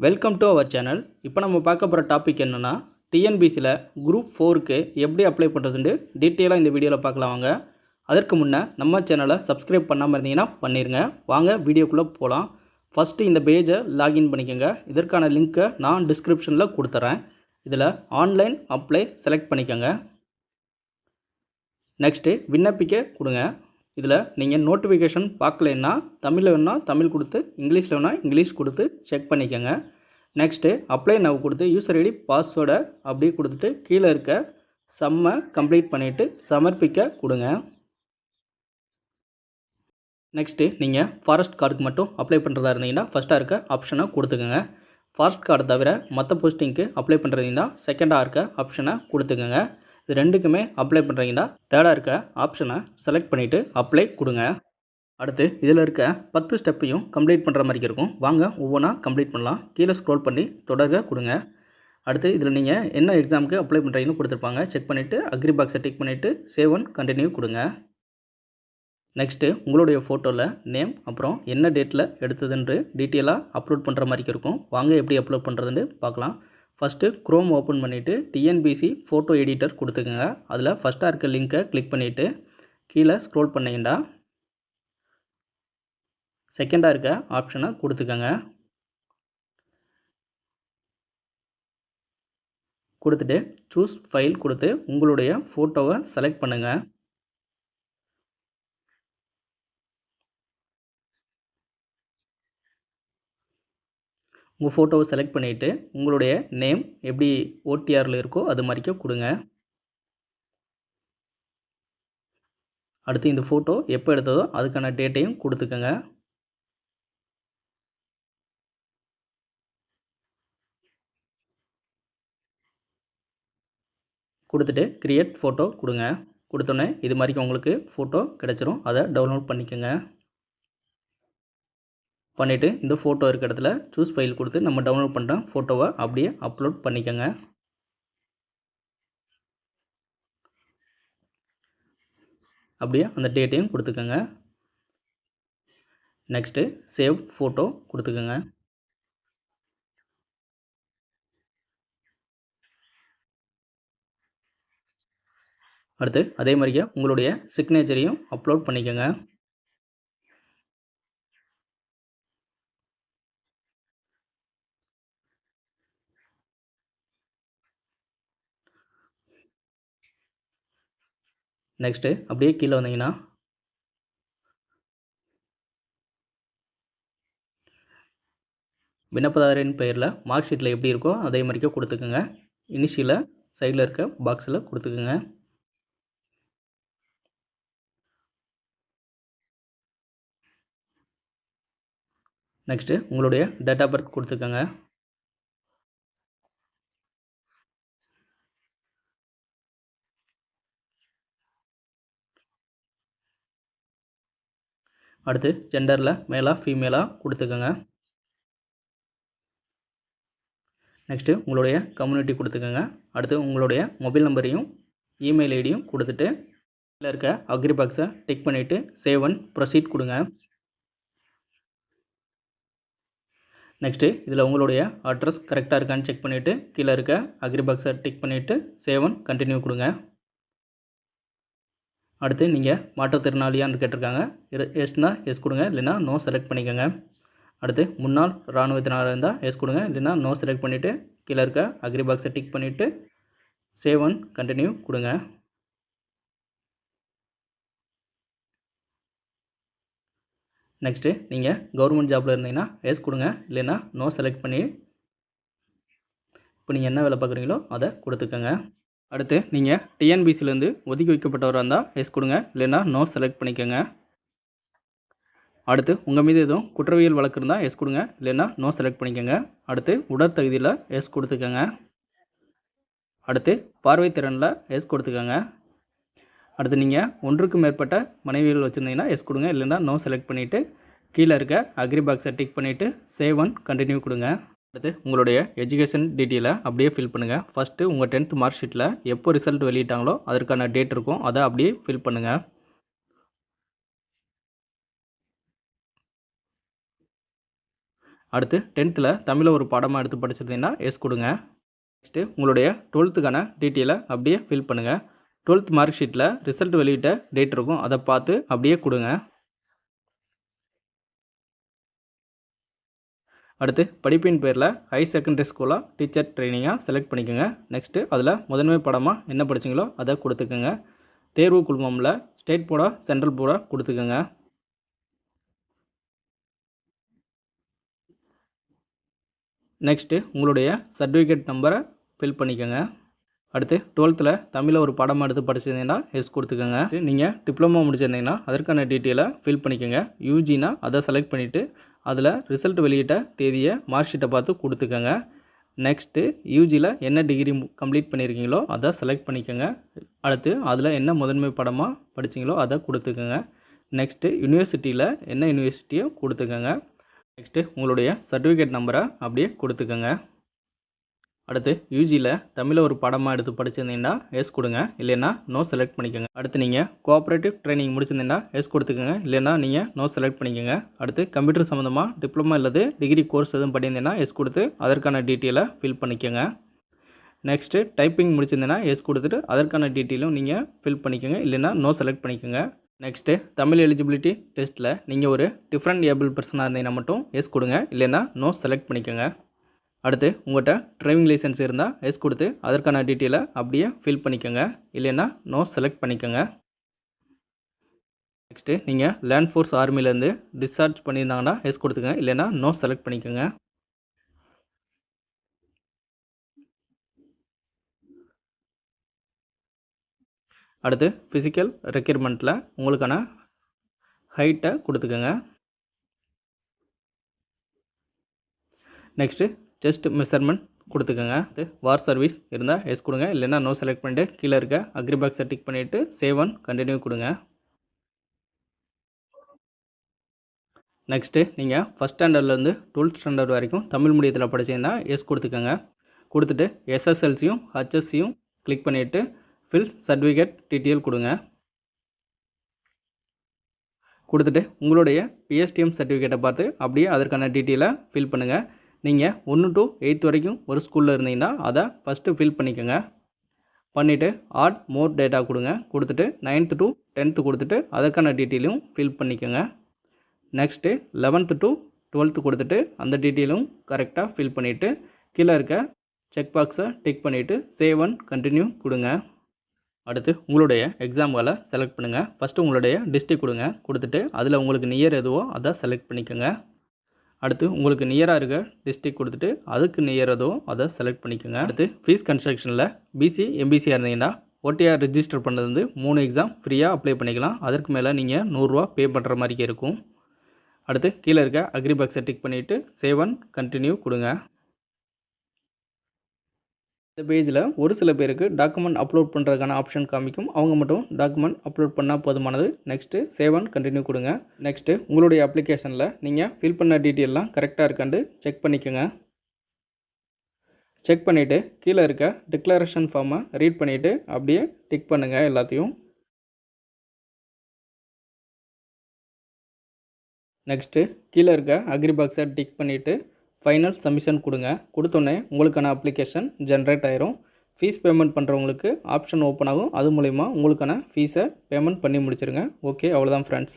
Welcome to our channel. இப்போ நம்ம பார்க்க போகிற டாபிக் என்னென்னா, டிஎன்பிசியில் குரூப் 4க்கு எப்படி அப்ளை பண்ணுறதுன்னு டீட்டெயிலாக இந்த வீடியோவில் பார்க்கலாம் வாங்க. அதற்கு முன்னே நம்ம சேனலை சப்ஸ்கிரைப் பண்ணாமல் இருந்தீங்கன்னா பண்ணிடுங்க. வாங்க வீடியோக்குள்ளே போகலாம். ஃபஸ்ட்டு இந்த பேஜை லாகின் பண்ணிக்கோங்க. இதற்கான லிங்க்கை நான் டிஸ்கிரிப்ஷனில் கொடுத்துட்றேன். இதில் ஆன்லைன் அப்ளை செலக்ட் பண்ணிக்கோங்க. நெக்ஸ்ட்டு விண்ணப்பிக்க கொடுங்க. இதில் நீங்கள் நோட்டிஃபிகேஷன் பார்க்கலைன்னா தமிழில் வேணால் தமிழ் கொடுத்து, இங்கிலீஷில் வேணால் இங்கிலீஷ் கொடுத்து செக் பண்ணிக்கோங்க. நெக்ஸ்ட்டு அப்ளை நவ் கொடுத்து யூசர் ஐடி பாஸ்வேர்டை அப்படியே கொடுத்துட்டு கீழே இருக்க சம்மை கம்ப்ளீட் பண்ணிவிட்டு சமர்ப்பிக்க கொடுங்க. நெக்ஸ்ட்டு நீங்கள் ஃபாரஸ்ட் கார்டுக்கு மட்டும் அப்ளை பண்ணுறதா இருந்தீங்கன்னா ஃபஸ்ட்டாக இருக்க ஆப்ஷனை கொடுத்துக்கோங்க. ஃபாரஸ்ட் கார்டு தவிர மற்ற போஸ்டிங்க்கு அப்ளை பண்ணுறீங்கன்னா செகண்டாக இருக்க ஆப்ஷனை கொடுத்துக்கோங்க. இது ரெண்டுக்குமே அப்ளை பண்ணுறீங்கன்னா தேர்டாக இருக்க ஆப்ஷனை செலக்ட் பண்ணிவிட்டு அப்ளை கொடுங்க. அடுத்து இதில் இருக்க 10 ஸ்டெப்பையும் கம்ப்ளீட் பண்ணுற மாதிரி இருக்கும். வாங்க ஒவ்வொன்றா கம்ப்ளீட் பண்ணலாம். கீழே ஸ்க்ரோல் பண்ணி தொடர்க கொடுங்க. அடுத்து இதில் நீங்கள் என்ன எக்ஸாமுக்கு அப்ளை பண்ணுறீங்கன்னு கொடுத்துருப்பாங்க. செக் பண்ணிவிட்டு அக்ரி பாக்ஸை டிக் பண்ணிவிட்டு சேவ் அண்ட் கண்டினியூ கொடுங்க. நெக்ஸ்ட்டு உங்களுடைய ஃபோட்டோவில் நேம் அப்புறம் என்ன டேட்டில் எடுத்ததுன்று டீட்டெயிலாக அப்லோட் பண்ணுற மாதிரி இருக்கும். வாங்க எப்படி அப்லோட் பண்ணுறதுன்னு பார்க்கலாம். ஃபஸ்ட்டு க்ரோம் ஓப்பன் பண்ணிவிட்டு டிஎன்பிசி ஃபோட்டோ எடிட்டர் கொடுத்துக்கோங்க. அதில் ஃபஸ்ட்டாக இருக்க லிங்க்கை கிளிக் பண்ணிவிட்டு கீழே ஸ்க்ரோல் பண்ணிங்கன்னா செகண்டாக இருக்க ஆப்ஷனை கொடுத்துக்கோங்க. கொடுத்துட்டு சூஸ் ஃபைல் கொடுத்து உங்களுடைய ஃபோட்டோவை செலக்ட் பண்ணுங்கள். உங்கள் ஃபோட்டோவை செலக்ட் பண்ணிவிட்டு உங்களுடைய நேம் எப்படி ஓடிஆரில் இருக்கோ அது மாதிரிக்க கொடுங்க. அடுத்து இந்த ஃபோட்டோ எப்போ எடுத்ததோ அதுக்கான டேட்டையும் கொடுத்துக்கோங்க. கொடுத்துட்டு கிரியேட் ஃபோட்டோ கொடுங்க. கொடுத்தோன்னே இது மாதிரிக்கு உங்களுக்கு ஃபோட்டோ கிடச்சிரும். அதை டவுன்லோட் பண்ணிக்கோங்க. பண்ணிவிட்டு இந்த ஃபோட்டோ இருக்க இடத்துல சூஸ் ஃபைல் கொடுத்து நம்ம டவுன்லோட் பண்ணுற ஃபோட்டோவை அப்படியே அப்லோட் பண்ணிக்கோங்க. அப்படியே அந்த டேட்டையும் கொடுத்துக்கோங்க. நெக்ஸ்ட்டு சேவ் ஃபோட்டோ கொடுத்துக்கோங்க. அடுத்து அதே மாதிரியே உங்களுடைய சிக்னேச்சரையும் அப்லோட் பண்ணிக்கோங்க. நெக்ஸ்ட்டு அப்படியே கீழே வந்தீங்கன்னா விண்ணப்பதாரின் பெயரில் மார்க் ஷீட்டில் எப்படி இருக்கோ அதே மாதிரிக்கே கொடுத்துக்கோங்க. இனிஷியலை சைடில் இருக்க பாக்ஸில் கொடுத்துக்கோங்க. நெக்ஸ்ட்டு உங்களுடைய டேட் ஆஃப் பர்த் கொடுத்துக்கோங்க. அடுத்து ஜெண்டரில் மேலா ஃபீமேலாக கொடுத்துக்கோங்க. நெக்ஸ்ட்டு உங்களுடைய கம்யூனிட்டி கொடுத்துக்கோங்க. அடுத்து உங்களுடைய மொபைல் நம்பரையும் இமெயில் ஐடியும் கொடுத்துட்டு இதில் இருக்க அக்ரி பாக்ஸை டிக் பண்ணிவிட்டு சேவ் அண்ட் ப்ரொசீட் கொடுங்க. நெக்ஸ்ட்டு இதில் உங்களுடைய அட்ரஸ் கரெக்டாக இருக்கான்னு செக் பண்ணிவிட்டு கீழே இருக்க அக்ரி பாக்ஸை டிக் பண்ணிவிட்டு சேவ் அண்ட் கண்டினியூ கொடுங்க. அடுத்து நீங்கள் மாற்றுத்திறனாளியான்னு கேட்டிருக்காங்க. எஸ்னா எஸ் கொடுங்க, இல்லைனா நோ செலக்ட் பண்ணிக்கோங்க. அடுத்து முன்னாள் இராணுவத்தினராக இருந்தால் எஸ் கொடுங்க, இல்லைனா நோ செலக்ட் பண்ணிவிட்டு கீழே இருக்க அக்ரி பாக்ஸை டிக் பண்ணிவிட்டு சேவ் அண்ட் கண்டினியூ கொடுங்க. நெக்ஸ்ட்டு நீங்கள் கவர்மெண்ட் ஜாபில் இருந்தீங்கன்னா எஸ் கொடுங்க, இல்லைனா நோ செலக்ட் பண்ணி இப்போ நீங்கள் என்ன வேலை பார்க்குறீங்களோ அதை கொடுத்துக்கோங்க. அடுத்து நீங்கள் டிஎன்பிசிலேருந்து ஒதுக்கி வைக்கப்பட்டவராக இருந்தால் எஸ் கொடுங்க, இல்லைனா நோ செலக்ட் பண்ணிக்கோங்க. அடுத்து உங்கள் மீது எதுவும் குற்றவியல் வழக்கு இருந்தால் எஸ் கொடுங்க, இல்லைனா நோ செலக்ட் பண்ணிக்கோங்க. அடுத்து உடற்தகுதியில் எஸ் கொடுத்துக்கோங்க. அடுத்து பார்வைத்திறனில் எஸ் கொடுத்துக்கோங்க. அடுத்து நீங்கள் ஒன்றுக்கு மேற்பட்ட மனைவிகள் வச்சுருந்தீங்கன்னா எஸ் கொடுங்க, இல்லைனா நோ செலக்ட் பண்ணிவிட்டு கீழே இருக்க அக்ரி பாக்ஸை டிக் பண்ணிவிட்டு சேவ் அண்ட் கண்டினியூ கொடுங்க. அடுத்து உங்களுடைய எஜுகேஷன் டீட்டெயிலை அப்படியே ஃபில் பண்ணுங்கள். ஃபஸ்ட்டு உங்கள் 10th மார்க் ஷீட்டில் எப்போ ரிசல்ட் வெளியிட்டாங்களோ அதற்கான டேட் இருக்கும், அதை அப்படியே ஃபில் பண்ணுங்கள். அடுத்து 10th தமிழை ஒரு பாடமாக எடுத்து படிச்சிருந்தீங்கன்னா எஸ் கொடுங்க. நெக்ஸ்ட்டு உங்களுடைய 12th டீட்டெயிலை அப்படியே ஃபில் பண்ணுங்கள். 12th மார்க் ஷீட்டில் ரிசல்ட் வெளியிட்ட டேட் இருக்கும், அதை பார்த்து அப்படியே கொடுங்க. அடுத்து படிப்பின் பேரில் ஹை செகண்டரி ஸ்கூலாக டீச்சர் ட்ரைனிங்காக செலக்ட் பண்ணிக்கோங்க. நெக்ஸ்ட்டு அதில் முதன்மை பாடமாக என்ன படிச்சிங்களோ அதை கொடுத்துக்கோங்க. தேர்வு குழுமமில் ஸ்டேட் போர்டா சென்ட்ரல் போர்டா கொடுத்துக்கோங்க. நெக்ஸ்ட்டு உங்களுடைய சர்டிஃபிகேட் நம்பரை ஃபில் பண்ணிக்கோங்க. அடுத்து 12th தமிழை ஒரு பாடமாக எடுத்து படிச்சிருந்தீங்கன்னா எஸ் கொடுத்துக்கோங்க. நீங்கள் டிப்ளமோ முடிச்சிருந்தீங்கன்னா அதற்கான டீட்டெயிலை ஃபில் பண்ணிக்கோங்க. யூஜினா அதை செலக்ட் பண்ணிவிட்டு அதில் ரிசல்ட் வெளியிட்ட தேதியை மார்க் ஷீட்டை பார்த்து கொடுத்துக்கோங்க. நெக்ஸ்ட்டு யூஜியில் என்ன டிகிரி கம்ப்ளீட் பண்ணியிருக்கீங்களோ அதை செலக்ட் பண்ணிக்கோங்க. அடுத்து அதில் என்ன முதன்மை பாடமாக படிச்சிங்களோ அதை கொடுத்துக்கோங்க. நெக்ஸ்ட்டு யூனிவர்சிட்டியில் என்ன யூனிவர்சிட்டியோ கொடுத்துக்கோங்க. நெக்ஸ்ட்டு உங்களுடைய சர்டிஃபிகேட் நம்பரை அப்படியே கொடுத்துக்கோங்க. அடுத்து யூஜியில் தமிழை ஒரு பாடமாக எடுத்து படிச்சிருந்தீங்கன்னா எஸ் கொடுங்க, இல்லைன்னா நோ செலக்ட் பண்ணிக்கோங்க. அடுத்து நீங்கள் கோஆப்ரேட்டிவ் ட்ரைனிங் முடிச்சிருந்தீங்கன்னா எஸ் கொடுத்துக்கோங்க, இல்லைன்னா நீங்கள் நோ செலக்ட் பண்ணிக்கோங்க. அடுத்து கம்ப்யூட்டர் சம்மந்தமாக டிப்ளமா அல்லது டிகிரி கோர்ஸ் எதுவும் பண்ணியிருந்தீங்கன்னா எஸ் கொடுத்து அதற்கான டீட்டெயிலை ஃபில் பண்ணிக்கோங்க. நெக்ஸ்ட்டு டைப்பிங் முடிச்சிருந்தீங்கன்னா எஸ் கொடுத்துட்டு அதற்கான டீட்டெயிலும் நீங்கள் ஃபில் பண்ணிக்கோங்க, இல்லைன்னா நோ செலக்ட் பண்ணிக்கோங்க. நெக்ஸ்ட்டு தமிழ் எலிஜிபிலிட்டி டெஸ்ட்டில் நீங்கள் ஒரு டிஃப்ரெண்ட் ஏபிள் பர்சனாக இருந்தீங்கன்னா மட்டும் எஸ் கொடுங்க, இல்லைன்னா நோ செலக்ட் பண்ணிக்கோங்க. அடுத்து உங்கள்கிட்ட டிரைவிங் லைசன்ஸ் இருந்தால் எஸ் கொடுத்து அதற்கான டீட்டெயிலை அப்படியே ஃபில் பண்ணிக்கோங்க, இல்லைன்னா நோ செலக்ட் பண்ணிக்கோங்க. நெக்ஸ்ட்டு நீங்கள் லேண்ட் ஃபோர்ஸ் ஆர்மிலேருந்து டிஸ்சார்ஜ் பண்ணியிருந்தாங்கன்னா எஸ் கொடுத்துங்க, இல்லைன்னா நோ செலக்ட் பண்ணிக்கோங்க. அடுத்து ஃபிசிக்கல் ரெக்யர்மெண்ட்டில் உங்களுக்கான ஹைட்டை கொடுத்துக்கோங்க. நெக்ஸ்ட்டு செஸ்ட் மெஷர்மெண்ட் கொடுத்துக்கோங்க. வார் சர்வீஸ் இருந்தால் எஸ் கொடுங்க, இல்லைன்னா நோ செலக்ட் பண்ணிட்டு கீழே இருக்க அக்ரி பாக்ஸை டிக் பண்ணிவிட்டு சேவ் அண்ட் கண்டினியூ கொடுங்க. நெக்ஸ்ட்டு நீங்கள் ஃபஸ்ட் ஸ்டாண்டர்ட்லேருந்து 12th ஸ்டாண்டர்ட் வரைக்கும் தமிழ் மீடியத்தில் படிச்சிங்கன்னா எஸ் கொடுத்துக்கோங்க. கொடுத்துட்டு எஸ்எஸ்எல்சியும் ஹச்எஸ்சியும் கிளிக் பண்ணிவிட்டு ஃபில் சர்டிஃபிகேட் டீட்டெயில் கொடுங்க. கொடுத்துட்டு உங்களுடைய பிஎஸ்டிஎம் சர்டிஃபிகேட்டை பார்த்து அப்படியே அதற்கான டீட்டெயிலை ஃபில் பண்ணுங்கள். நீங்கள் 1 to 8th வரைக்கும் ஒரு ஸ்கூலில் இருந்தீங்கன்னா அதை ஃபஸ்ட்டு ஃபில் பண்ணிக்கோங்க. பண்ணிவிட்டு ஆட் மோர் டேட்டா கொடுங்க. கொடுத்துட்டு 9th to 10th கொடுத்துட்டு அதற்கான டீட்டெயிலும் ஃபில் பண்ணிக்கோங்க. நெக்ஸ்ட்டு 11th to 12th கொடுத்துட்டு அந்த டீட்டெயிலும் கரெக்டாக ஃபில் பண்ணிவிட்டு கீழே இருக்க செக் பாக்ஸை டிக் பண்ணிவிட்டு சேவ் அண்ட் கண்டினியூ கொடுங்க. அடுத்து உங்களுடைய எக்ஸாம்களை செலக்ட் பண்ணுங்கள். ஃபஸ்ட்டு உங்களுடைய டிஸ்ட்ரிக்ட் கொடுங்க. கொடுத்துட்டு அதில் உங்களுக்கு நியர் எதுவோ அதை செலக்ட் பண்ணிக்கோங்க. அடுத்து உங்களுக்கு நியராக இருக்க டிஸ்ட்ரிக்ட் கொடுத்துட்டு அதுக்கு நியர் எதுவோ அதை செலக்ட் பண்ணிக்கோங்க. அடுத்து ஃபீஸ் கன்ஸ்ட்ரக்ஷனில் பிசி எம்பிசியாக இருந்தீங்கன்னா ஓடிஆர் ரிஜிஸ்டர் பண்ணது வந்து 3 எக்ஸாம் ஃப்ரீயாக அப்ளை பண்ணிக்கலாம். அதற்கு மேலே நீங்கள் 100 ரூபா பே பண்ணுற மாதிரிக்கே இருக்கும். அடுத்து கீழே இருக்க அக்ரி பாக்ஸை டிக் பண்ணிவிட்டு சேவ் அண்ட் கண்டினியூ கொடுங்க. இந்த பேஜில் ஒரு சில பேருக்கு டாக்குமெண்ட் அப்லோட் பண்ணுறதுக்கான ஆப்ஷன் காமிக்கும். அவங்க மட்டும் டாக்குமெண்ட் அப்லோட் பண்ணால் போதுமானது. நெக்ஸ்ட்டு சேவ் அண்ட் கண்டினியூ கொடுங்க. நெக்ஸ்ட்டு உங்களுடைய அப்ளிகேஷனில் நீங்கள் ஃபில் பண்ண டீட்டெயிலெலாம் கரெக்டாக இருக்கான்னு செக் பண்ணிக்கோங்க. செக் பண்ணிவிட்டு கீழே இருக்க டிக்ளரேஷன் ஃபார்மை ரீட் பண்ணிவிட்டு அப்படியே டிக் பண்ணுங்கள் எல்லாத்தையும். நெக்ஸ்ட்டு கீழே இருக்க அக்ரி பாக்ஸை டிக் பண்ணிவிட்டு ஃபைனல் சப்மிஷன் கொடுங்க. கொடுத்தோன்னே உங்களுக்கான அப்ளிகேஷன் ஜென்ரேட் ஆயிரும். ஃபீஸ் பேமெண்ட் பண்ணுறவங்களுக்கு ஆப்ஷன் ஓப்பன் ஆகும். அது மூலிமா உங்களுக்கான ஃபீஸை பேமெண்ட் பண்ணி முடிச்சிருங்க. ஓகே, அவ்வளோதான் ஃப்ரெண்ட்ஸ்.